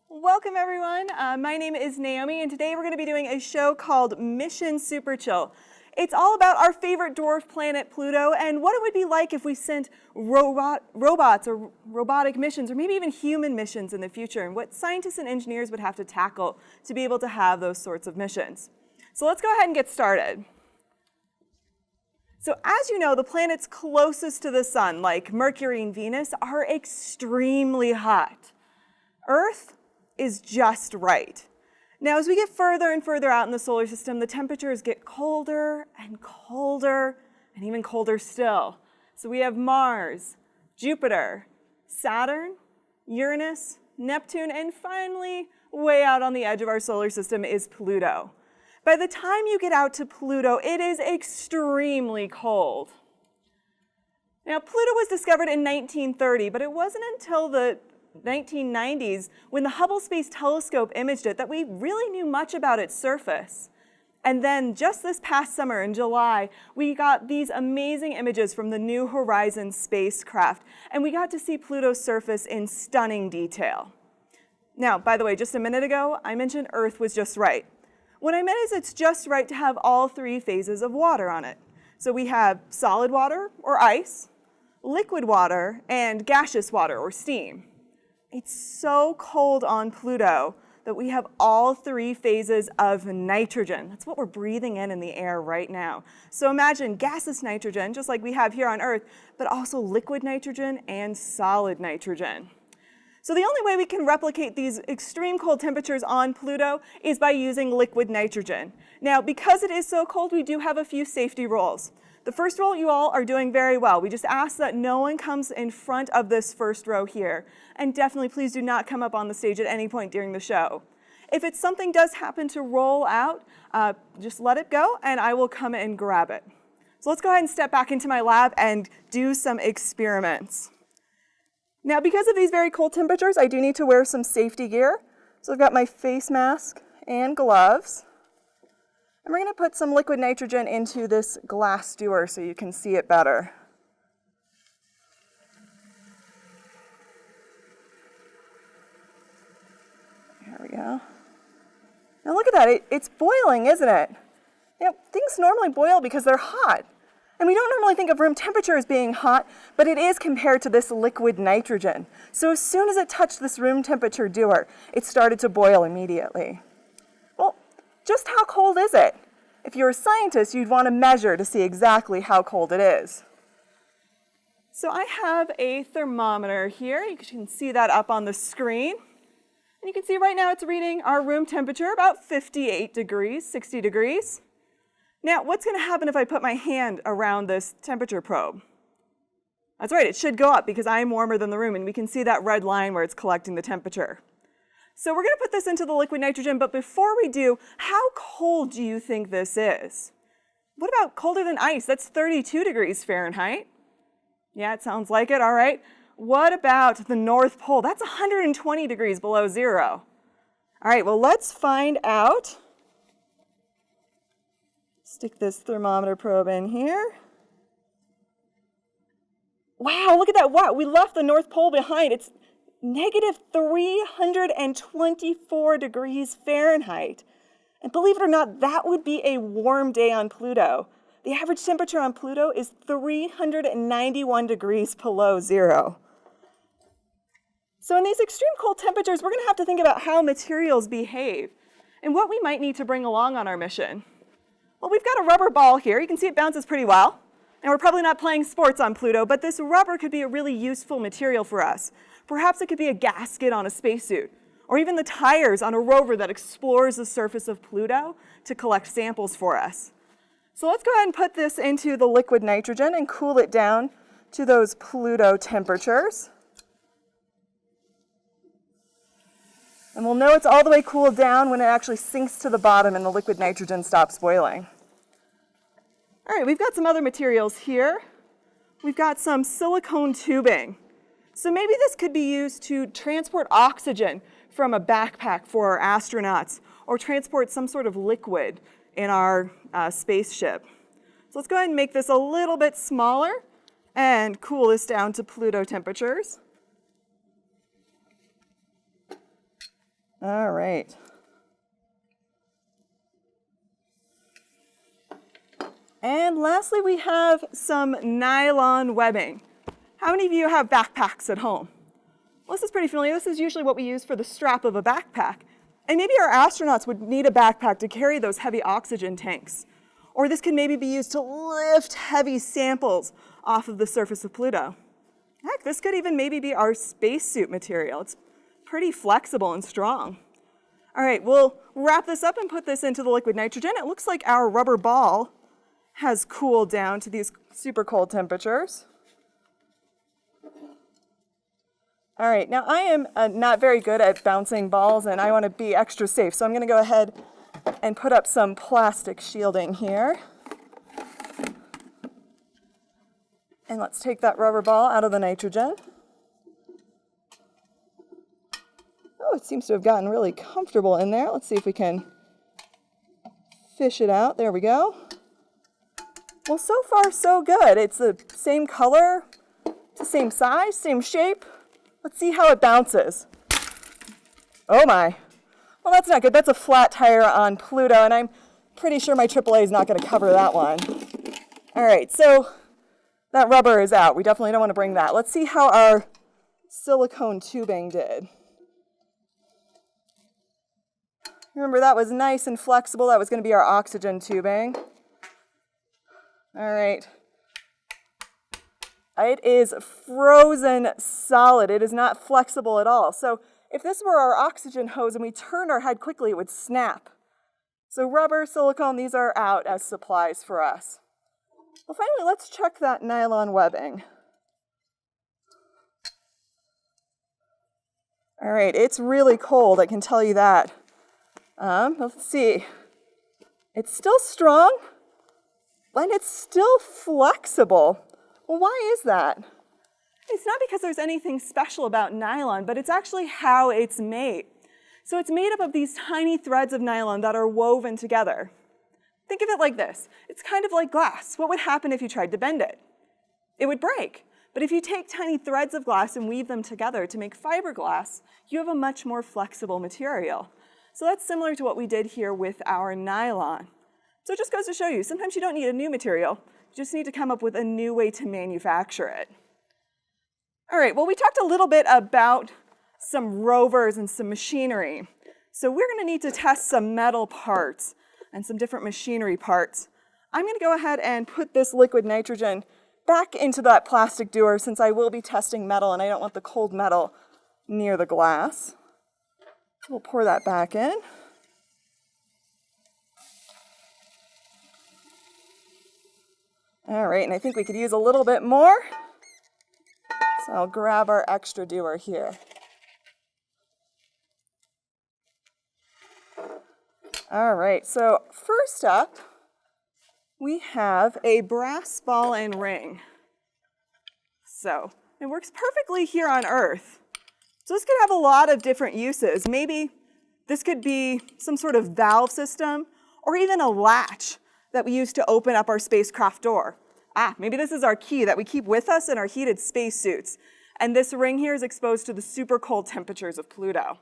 Welcome everyone, my name is Naomi and today we're going to be doing a show called Mission Superchill. It's all about our favorite dwarf planet Pluto and what it would be like if we sent robots or robotic missions or maybe even human missions in the future and what scientists and engineers would have to tackle to be able to have those sorts of missions. So let's go ahead and get started. So as you know, the planets closest to the sun, like Mercury and Venus, are extremely hot. Earth is just right. Now, as we get further and further out in the solar system, the temperatures get colder and colder and even colder still. So we have Mars, Jupiter, Saturn, Uranus, Neptune, and finally, way out on the edge of our solar system is Pluto. By the time you get out to Pluto, it is extremely cold. Now, Pluto was discovered in 1930, but it wasn't until the 1990s, when the Hubble Space Telescope imaged it, that we really knew much about its surface. And then just this past summer in July, we got these amazing images from the New Horizons spacecraft, and we got to see Pluto's surface in stunning detail. Now, by the way, just a minute ago, I mentioned Earth was just right. What I meant is it's just right to have all three phases of water on it. So we have solid water, or ice, liquid water, and gaseous water, or steam. It's so cold on Pluto that we have all three phases of nitrogen. That's what we're breathing in the air right now. So imagine gaseous nitrogen, just like we have here on Earth, but also liquid nitrogen and solid nitrogen. So the only way we can replicate these extreme cold temperatures on Pluto is by using liquid nitrogen. Now, because it is so cold, we do have a few safety rules. The first rule, you all are doing very well. We just ask that no one comes in front of this first row here. And definitely, please do not come up on the stage at any point during the show. If something does happen to roll out, just let it go, and I will come and grab it. So let's go ahead and step back into my lab and do some experiments. Now, because of these very cold temperatures, I do need to wear some safety gear. So I've got my face mask and gloves. And we're going to put some liquid nitrogen into this glass dewar so you can see it better. There we go. Now look at that, it's boiling, isn't it? You know, things normally boil because they're hot. And we don't normally think of room temperature as being hot, but it is compared to this liquid nitrogen. So as soon as it touched this room temperature dewar, it started to boil immediately. Well, just how cold is it? If you're a scientist, you'd want to measure to see exactly how cold it is. So I have a thermometer here. You can see that up on the screen. And you can see right now it's reading our room temperature, about 58 degrees, 60 degrees. Now, what's going to happen if I put my hand around this temperature probe? That's right, it should go up because I'm warmer than the room, and we can see that red line where it's collecting the temperature. So we're going to put this into the liquid nitrogen, but before we do, how cold do you think this is? What about colder than ice? That's 32 degrees Fahrenheit. Yeah, it sounds like it, all right. What about the North Pole? That's 120 degrees below zero. All right, well, let's find out. Stick this thermometer probe in here. Wow, look at that. Wow, we left the North Pole behind. It's negative 324 degrees Fahrenheit. And believe it or not, that would be a warm day on Pluto. The average temperature on Pluto is 391 degrees below zero. So in these extreme cold temperatures, we're going to have to think about how materials behave and what we might need to bring along on our mission. Well, we've got a rubber ball here. You can see it bounces pretty well. And we're probably not playing sports on Pluto, but this rubber could be a really useful material for us. Perhaps it could be a gasket on a spacesuit. or even the tires on a rover that explores the surface of Pluto to collect samples for us. So let's go ahead and put this into the liquid nitrogen and cool it down to those Pluto temperatures. And we'll know it's all the way cooled down when it actually sinks to the bottom and the liquid nitrogen stops boiling. All right, we've got some other materials here. We've got some silicone tubing. So maybe this could be used to transport oxygen from a backpack for our astronauts, or transport some sort of liquid in our spaceship. So let's go ahead and make this a little bit smaller and cool this down to Pluto temperatures. All right. And lastly, we have some nylon webbing. How many of you have backpacks at home? Well, this is pretty familiar. This is usually what we use for the strap of a backpack. And maybe our astronauts would need a backpack to carry those heavy oxygen tanks. Or this could maybe be used to lift heavy samples off of the surface of Pluto. Heck, this could even maybe be our spacesuit material. It's pretty flexible and strong. All right, we'll wrap this up and put this into the liquid nitrogen. It looks like our rubber ball has cooled down to these super cold temperatures. All right, now I am not very good at bouncing balls, and I want to be extra safe, so I'm going to go ahead and put up some plastic shielding here. And let's take that rubber ball out of the nitrogen. Oh, it seems to have gotten really comfortable in there. Let's see if we can fish it out. There we go. Well, so far so good. It's the same color, it's the same size, same shape. Let's see how it bounces. Oh my. Well, that's not good. That's a flat tire on Pluto, and I'm pretty sure my AAA is not going to cover that one. All right, so that rubber is out. We definitely don't want to bring that. Let's see how our silicone tubing did. Remember, that was nice and flexible. That was going to be our oxygen tubing. All right. It is frozen solid. It is not flexible at all. So if this were our oxygen hose and we turned our head quickly, it would snap. So rubber, silicone, these are out as supplies for us. Well, finally, let's check that nylon webbing. All right, it's really cold, I can tell you that. Let's see. It's still strong, and it's still flexible. Well, why is that? It's not because there's anything special about nylon, but it's actually how it's made. So it's made up of these tiny threads of nylon that are woven together. Think of it like this. It's kind of like glass. What would happen if you tried to bend it? It would break. But if you take tiny threads of glass and weave them together to make fiberglass, you have a much more flexible material. So that's similar to what we did here with our nylon. So it just goes to show you, sometimes you don't need a new material. You just need to come up with a new way to manufacture it. All right, well, we talked a little bit about some rovers and some machinery. So we're going to need to test some metal parts and some different machinery parts. I'm going to go ahead and put this liquid nitrogen back into that plastic dewar since I will be testing metal and I don't want the cold metal near the glass. We'll pour that back in. All right, and I think we could use a little bit more. So I'll grab our extra dewar here. All right, so first up, we have a brass ball and ring. So it works perfectly here on Earth. So this could have a lot of different uses. Maybe this could be some sort of valve system or even a latch that we use to open up our spacecraft door. Maybe this is our key that we keep with us in our heated spacesuits. And this ring here is exposed to the super cold temperatures of Pluto.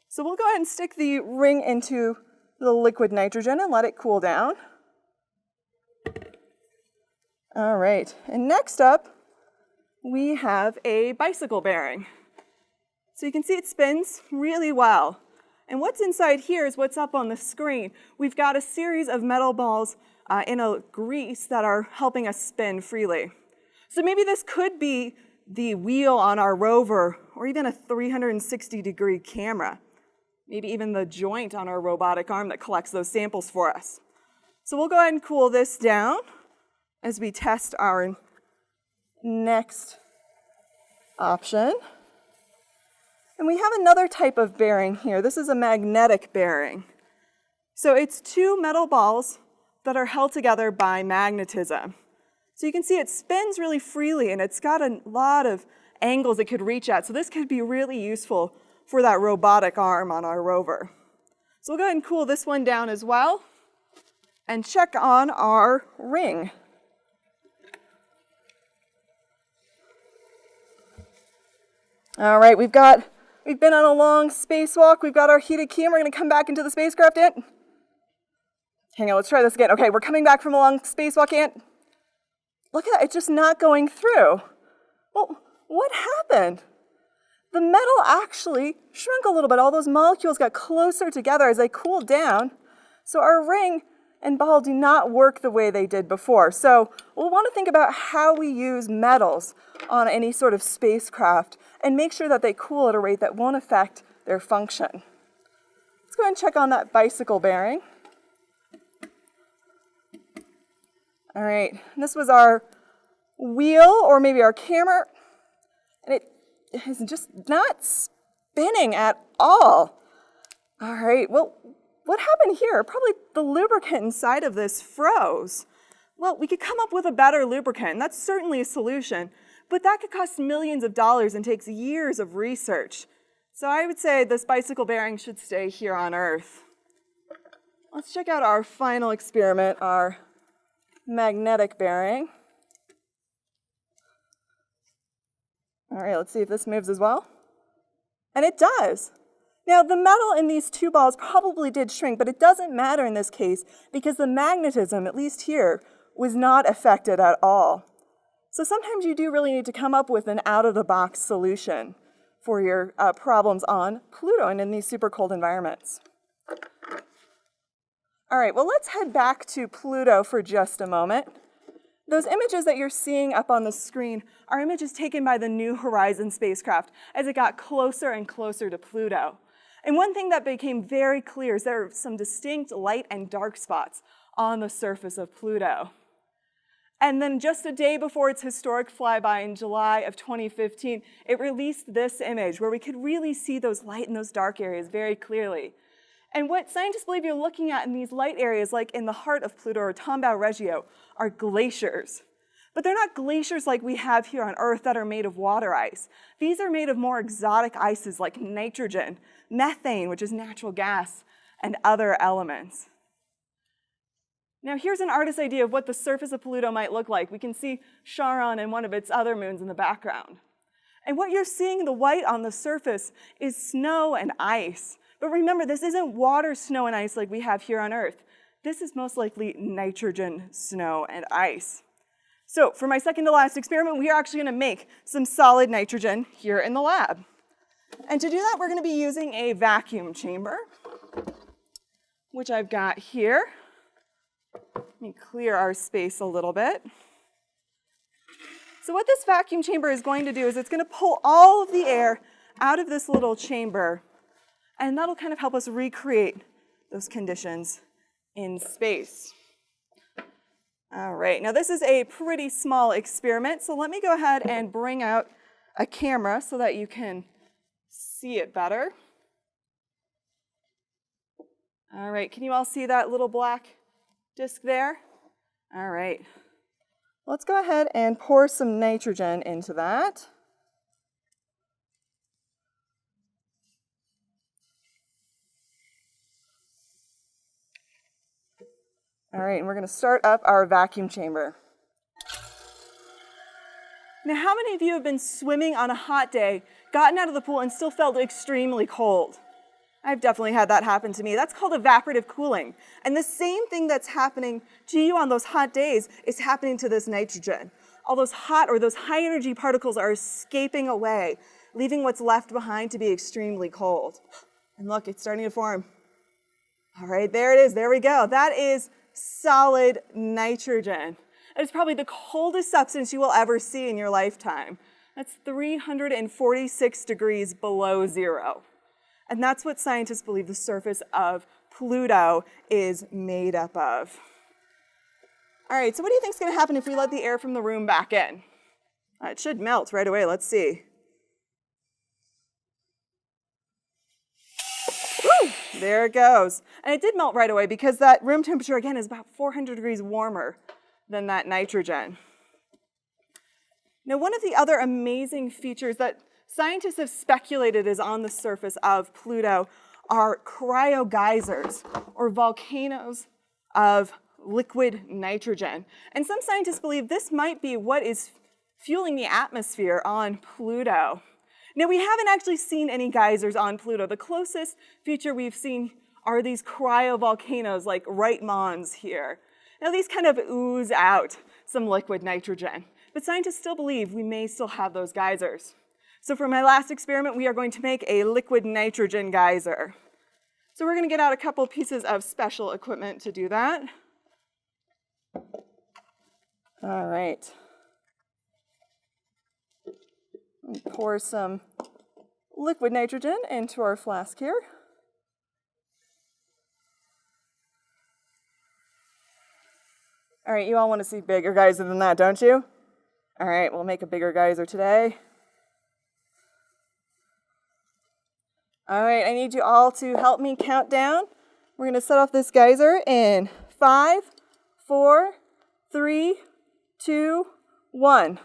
So we'll go ahead and stick the ring into the liquid nitrogen and let it cool down. All right, and next up, we have a bicycle bearing. So you can see it spins really well. And what's inside here is what's up on the screen. We've got a series of metal balls in a grease that are helping us spin freely. So maybe this could be the wheel on our rover or even a 360-degree camera, maybe even the joint on our robotic arm that collects those samples for us. So we'll go ahead and cool this down as we test our next option. And we have another type of bearing here. This is a magnetic bearing. So it's two metal balls that are held together by magnetism. So you can see it spins really freely, and it's got a lot of angles it could reach at. So this could be really useful for that robotic arm on our rover. So we'll go ahead and cool this one down as well and check on our ring. All right, we've been on a long spacewalk. We've got our heated key, and we're going to come back into the spacecraft, Ant. Hang on, let's try this again. Okay, we're coming back from a long spacewalk, Ant. Look at that, it's just not going through. Well, what happened? The metal actually shrunk a little bit. All those molecules got closer together as they cooled down. So our ring and ball do not work the way they did before. So we'll want to think about how we use metals on any sort of spacecraft and make sure that they cool at a rate that won't affect their function. Let's go ahead and check on that bicycle bearing. All right, this was our wheel, or maybe our camera, and it is just not spinning at all. All right, well, what happened here? Probably the lubricant inside of this froze. Well, we could come up with a better lubricant, and that's certainly a solution, but that could cost millions of dollars and takes years of research. So I would say this bicycle bearing should stay here on Earth. Let's check out our final experiment, our magnetic bearing. All right, let's see if this moves as well. And it does. Now, the metal in these two balls probably did shrink, but it doesn't matter in this case because the magnetism, at least here, was not affected at all. So sometimes you do really need to come up with an out-of-the-box solution for your problems on Pluto and in these super cold environments. All right, well, let's head back to Pluto for just a moment. Those images that you're seeing up on the screen are images taken by the New Horizons spacecraft as it got closer and closer to Pluto. And one thing that became very clear is there are some distinct light and dark spots on the surface of Pluto. And then just a day before its historic flyby in July of 2015, it released this image where we could really see those light and those dark areas very clearly. And what scientists believe you're looking at in these light areas, like in the heart of Pluto or Tombaugh Regio, are glaciers. But they're not glaciers like we have here on Earth that are made of water ice. These are made of more exotic ices like nitrogen, methane, which is natural gas, and other elements. Now here's an artist's idea of what the surface of Pluto might look like. We can see Charon and one of its other moons in the background. And what you're seeing, the white on the surface, is snow and ice. But remember, this isn't water, snow, and ice like we have here on Earth. This is most likely nitrogen, snow, and ice. So for my second to last experiment, we are actually going to make some solid nitrogen here in the lab. And to do that, we're going to be using a vacuum chamber, which I've got here. Let me clear our space a little bit. So what this vacuum chamber is going to do is it's going to pull all of the air out of this little chamber, and that'll kind of help us recreate those conditions in space. All right, now this is a pretty small experiment, so let me go ahead and bring out a camera so that you can see it better. All right, can you all see that little black disc there? All right, let's go ahead and pour some nitrogen into that. All right, and we're going to start up our vacuum chamber. Now, how many of you have been swimming on a hot day, gotten out of the pool, and still felt extremely cold? I've definitely had that happen to me. That's called evaporative cooling. And the same thing that's happening to you on those hot days is happening to this nitrogen. All those hot or those high energy particles are escaping away, leaving what's left behind to be extremely cold. And look, it's starting to form. All right, there it is. There we go. That is solid nitrogen. It's probably the coldest substance you will ever see in your lifetime. That's 346 degrees below zero. And that's what scientists believe the surface of Pluto is made up of. All right, so what do you think is going to happen if we let the air from the room back in? It should melt right away. Let's see. Woo! There it goes. And it did melt right away because that room temperature, again, is about 400 degrees warmer than that nitrogen. Now, one of the other amazing features that scientists have speculated is on the surface of Pluto are cryogeysers, or volcanoes of liquid nitrogen. And some scientists believe this might be what is fueling the atmosphere on Pluto. Now, we haven't actually seen any geysers on Pluto. The closest feature we've seen are these cryovolcanoes like Right Mons here. Now, these kind of ooze out some liquid nitrogen, but scientists still believe we may still have those geysers. So for my last experiment, we are going to make a liquid nitrogen geyser. So we're going to get out a couple pieces of special equipment to do that. All right. Pour some liquid nitrogen into our flask here. All right, you all want to see bigger geyser than that, don't you? All right, we'll make a bigger geyser today. All right, I need you all to help me count down. We're going to set off this geyser in 5, 4, 3, 2, 1.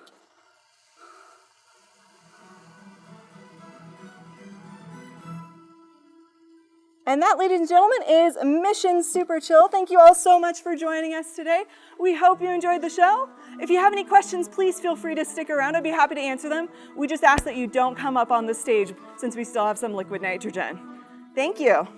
And that, ladies and gentlemen, is Mission Superchill. Thank you all so much for joining us today. We hope you enjoyed the show. If you have any questions, please feel free to stick around. I'd be happy to answer them. We just ask that you don't come up on the stage since we still have some liquid nitrogen. Thank you.